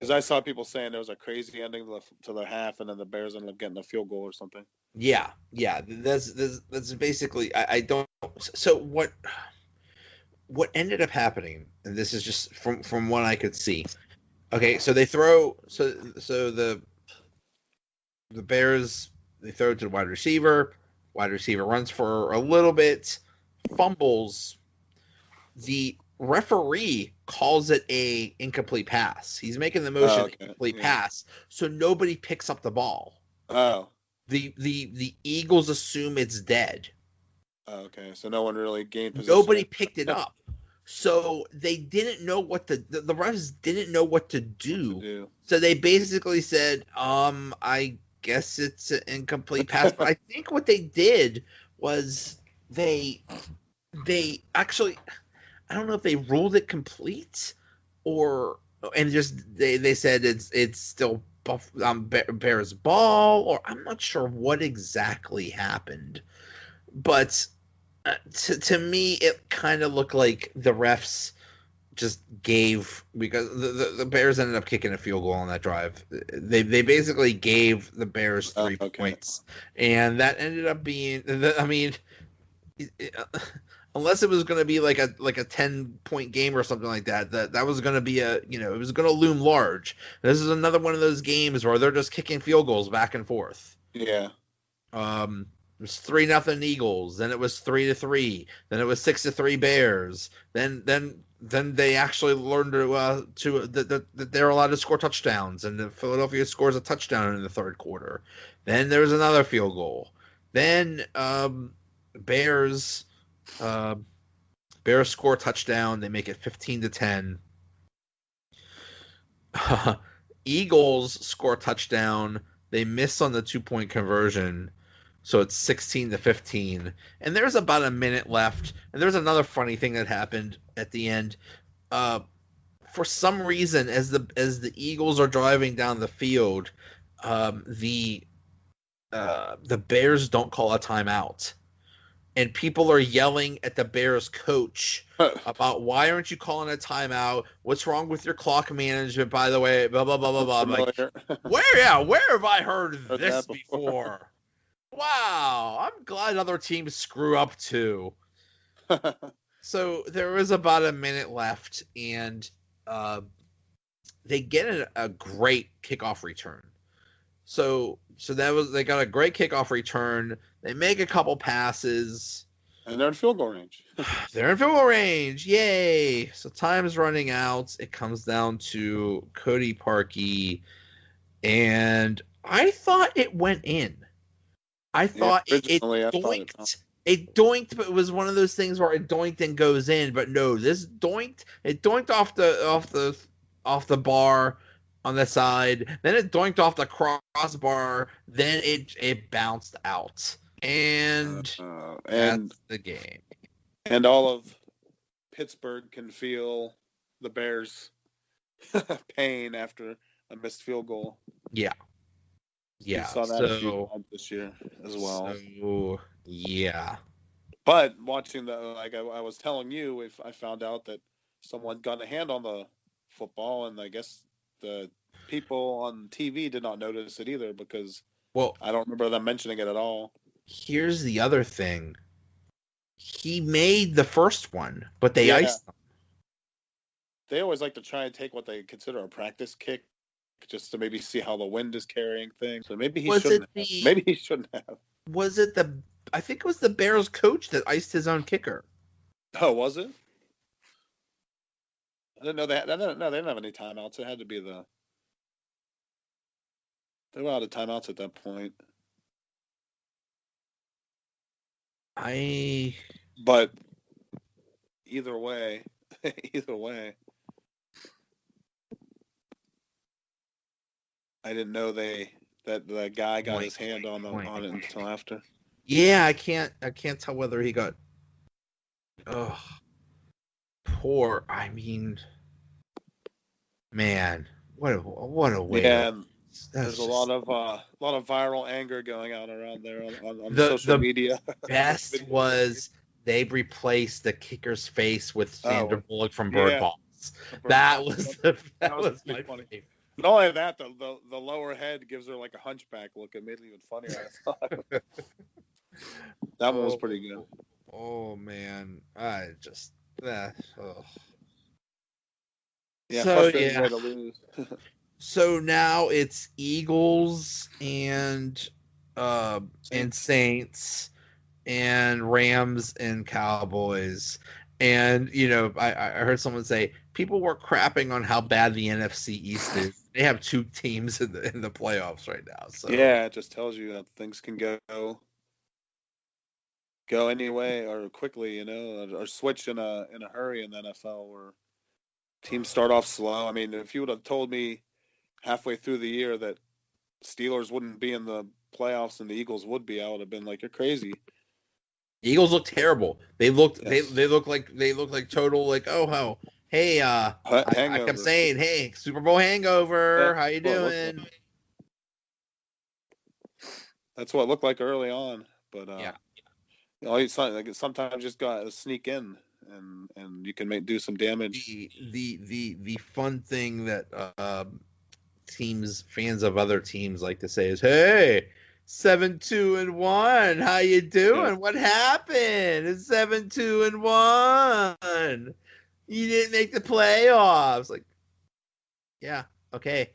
Because I saw people saying there was a crazy ending to the half, and then the Bears ended up getting a field goal or something. Yeah. That's basically. I don't. So what ended up happening, and this is just from what I could see. Okay, so they throw. So the Bears, they throw it to the wide receiver. Wide receiver runs for a little bit, fumbles. The referee calls it a incomplete pass. He's making the motion incomplete pass, so nobody picks up the ball. Oh. The Eagles assume it's dead. Oh, okay, so no one really gained possession. Nobody picked it up. So they didn't know what the refs didn't know what to do. So they basically said, I guess it's an incomplete pass. But I think what they did was they actually, I don't know if they ruled it complete and they said it's still Bears ball, or I'm not sure what exactly happened. But to me, it kind of looked like the refs just gave, because the Bears ended up kicking a field goal on that drive. They basically gave the Bears 3 points, and that ended up being. I mean, unless it was going to be like a 10-point game or something like that, that was going to be it was going to loom large. This is another one of those games where they're just kicking field goals back and forth. Yeah. It was 3-0 Eagles. Then it was 3-3. Then it was 6-3 Bears. Then they actually learned that they're allowed to score touchdowns, and Philadelphia scores a touchdown in the third quarter. Then there was another field goal. Then Bears score a touchdown. They make it 15-10. Eagles score a touchdown. They miss on the 2-point conversion. So it's 16-15, and there's about a minute left. And there's another funny thing that happened at the end. For some reason, as the Eagles are driving down the field, the Bears don't call a timeout, and people are yelling at the Bears coach about, why aren't you calling a timeout? What's wrong with your clock management? By the way, blah blah blah blah blah. I'm like, where have I heard this before? Wow, I'm glad other teams screw up too. So there was about a minute left, and they get a great kickoff return. So they got a great kickoff return. They make a couple passes, and they're in field goal range. They're in field goal range, yay! So time's running out. It comes down to Cody Parkey, and I thought it went in. I thought it doinked. It doinked, but it was one of those things where it doinked and goes in. But no, this doinked. It doinked off the bar on the side. Then it doinked off the crossbar. Then it bounced out, and that's the game. And all of Pittsburgh can feel the Bears' pain after a missed field goal. Yeah. Yeah, we saw that a few times this year as well. So, yeah. But watching I was telling you, if I found out that someone got a hand on the football, and I guess the people on TV did not notice it either, because I don't remember them mentioning it at all. Here's the other thing. He made the first one, but they iced him. They always like to try and take what they consider a practice kick, just to maybe see how the wind is carrying things. So maybe he shouldn't have. Maybe he shouldn't have. Was it I think it was the Bears coach that iced his own kicker. Oh, was it? I didn't know that. No, they didn't have any timeouts. It had to be they were out of timeouts at that point. But either way. I didn't know that the guy got his hand on it until after. Yeah, I can't tell whether he got. Oh, poor. I mean, man, what a way. Yeah, there's a lot of viral anger going on around there on social media. Best was they replaced the kicker's face with Sandra Bullock from Bird Box. That was my favorite. Not only that, the lower head gives her like a hunchback look. It made it even funnier. I thought that one was pretty good. Oh man, I just oh. Yeah, so, frustrating way to lose. So now it's Eagles and Saints and Rams and Cowboys. And I heard someone say people were crapping on how bad the NFC East is. They have 2 teams in the playoffs right now. So yeah, it just tells you that things can go any way or quickly, or switch in a hurry in the NFL, where teams start off slow. I mean, if you would have told me halfway through the year that Steelers wouldn't be in the playoffs and the Eagles would be, I would have been like, you're crazy. The Eagles look terrible. They looked yes. they look like total like hey I kept saying, hey, Super Bowl hangover, how you doing? That's what it looked like early on, but sometimes just got to sneak in and you can do some damage. The fun thing that fans of other teams like to say is, hey, 7-2-1. How you doing? Yeah. What happened? It's 7-2-1. You didn't make the playoffs. Like, yeah, okay.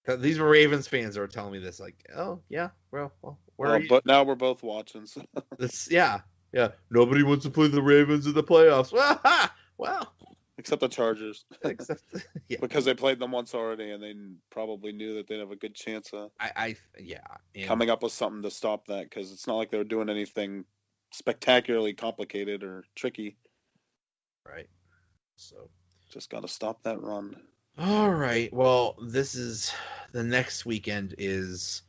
These were Ravens fans that were telling me this. Like, oh yeah, well, where are you? But now we're both watching. So. Yeah. Nobody wants to play the Ravens in the playoffs. Well. Except the Chargers. Because they played them once already, and they probably knew that they'd have a good chance of coming up with something to stop that, because it's not like they were doing anything spectacularly complicated or tricky. Right. So just got to stop that run. All right. Well, the next weekend is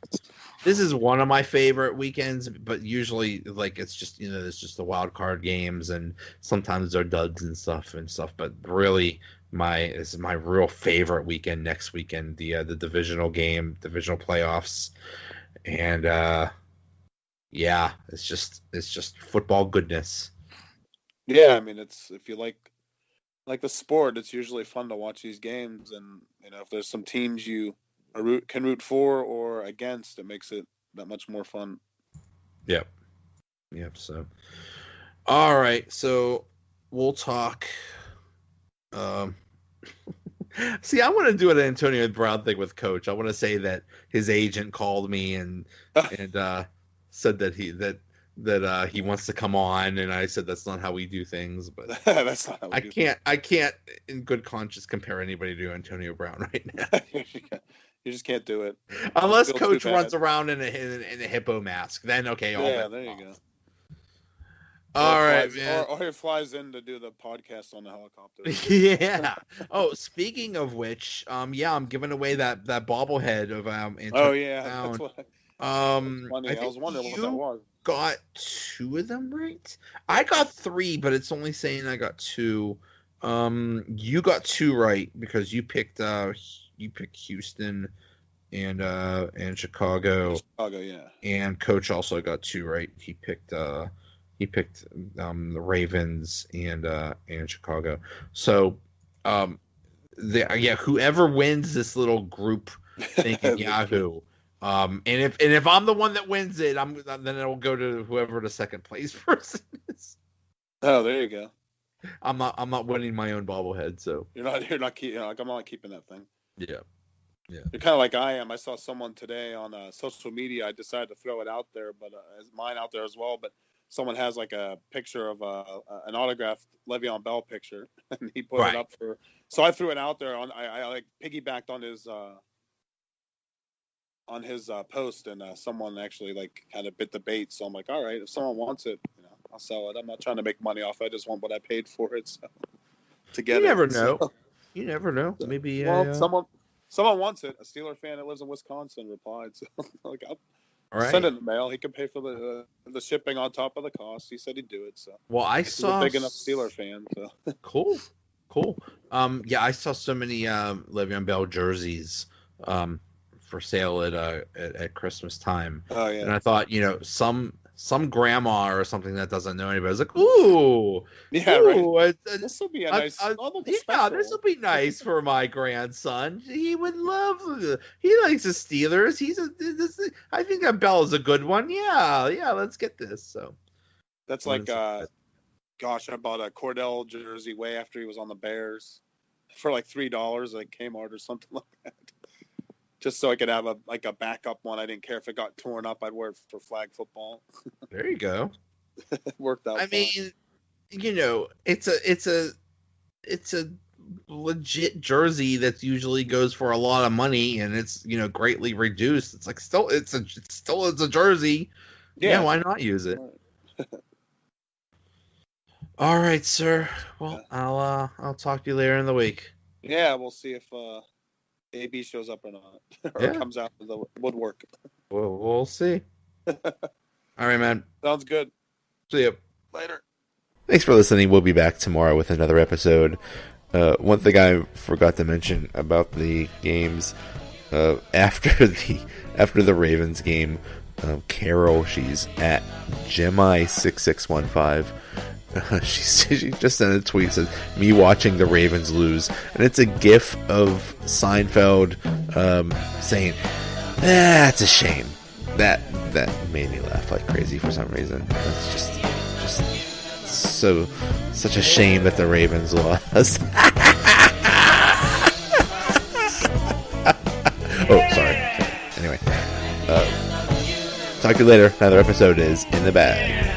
one of my favorite weekends, but usually it's just it's just the wild card games, and sometimes they're duds and stuff. But really, this is my real favorite weekend next weekend, the divisional playoffs, and it's just football goodness. Yeah, I mean, it's, if you like the sport, it's usually fun to watch these games, and if there's some teams you can root for or against, it makes it that much more fun. Yep. So, all right. So we'll talk. See, I want to do an Antonio Brown thing with Coach. I want to say that his agent called me and said that he wants to come on, and I said that's not how we do things. But that's not how we do things. I can't in good conscience compare anybody to Antonio Brown right now. You just can't do it unless Coach runs around in a hippo mask. Then okay, there you go. All right, man. Or he flies in to do the podcast on the helicopter. Yeah. Oh, speaking of which, I'm giving away that bobblehead of Antonio Oh yeah. Brown. That's what. I was wondering what that was. Got 2 of them right. I got 3, but it's only saying I got 2. You got 2 right because you picked Houston and Chicago. Chicago, yeah. And Coach also got 2 right. He picked the Ravens and Chicago. So whoever wins this little group thing in Yahoo. And if I'm the one that wins it, then it'll go to whoever the second place person is. Oh, there you go. I'm not winning my own bobblehead, so you're not I'm not keeping that thing. Yeah. You're kind of like I am. I saw someone today on social media. I decided to throw it out there, but mine out there as well. But someone has like a picture of an autographed Le'Veon Bell picture, and he put it up for. So I threw it out there I like piggybacked on his post, and someone actually like kind of bit the bait. So I'm like, all right, if someone wants it, I'll sell it. I'm not trying to make money off it. I just want what I paid for it. So, to get you never know. So, you never know. Maybe someone wants it. A Steeler fan that lives in Wisconsin replied. So like, I'll send it in the mail. He can pay for the shipping on top of the cost. He said he'd do it. So he's a big enough Steeler fan. So cool. I saw so many Le'Veon Bell jerseys for sale at Christmas time. Oh yeah. And I thought, some some grandma or something that doesn't know anybody. It's like, ooh, yeah, ooh, right. This will be a nice, yeah, this will be nice for my grandson. He would love. He likes the Steelers. I think that bell is a good one. Yeah, let's get this. So that's like, gosh, I bought a Cordell jersey way after he was on the Bears for like $3 at Kmart or something like that. Just so I could have a backup one. I didn't care if it got torn up. I'd wear it for flag football. There you go. It worked out. I mean, it's a legit jersey that usually goes for a lot of money, and it's greatly reduced. It's like it's a jersey. Yeah, why not use it? All right, sir. Well, I'll talk to you later in the week. Yeah, we'll see if AB shows up or not, or comes out of the woodwork. We'll see. All right, man. Sounds good. See you later. Thanks for listening. We'll be back tomorrow with another episode. One thing I forgot to mention about the games after the Ravens game, Carol, she's at Gemini6615. She just sent a tweet that says, "Me watching the Ravens lose," and it's a gif of Seinfeld saying, "That's a shame." That made me laugh like crazy for some reason. That's just such a shame that the Ravens lost. Oh, sorry. Anyway, talk to you later. Another episode is in the bag.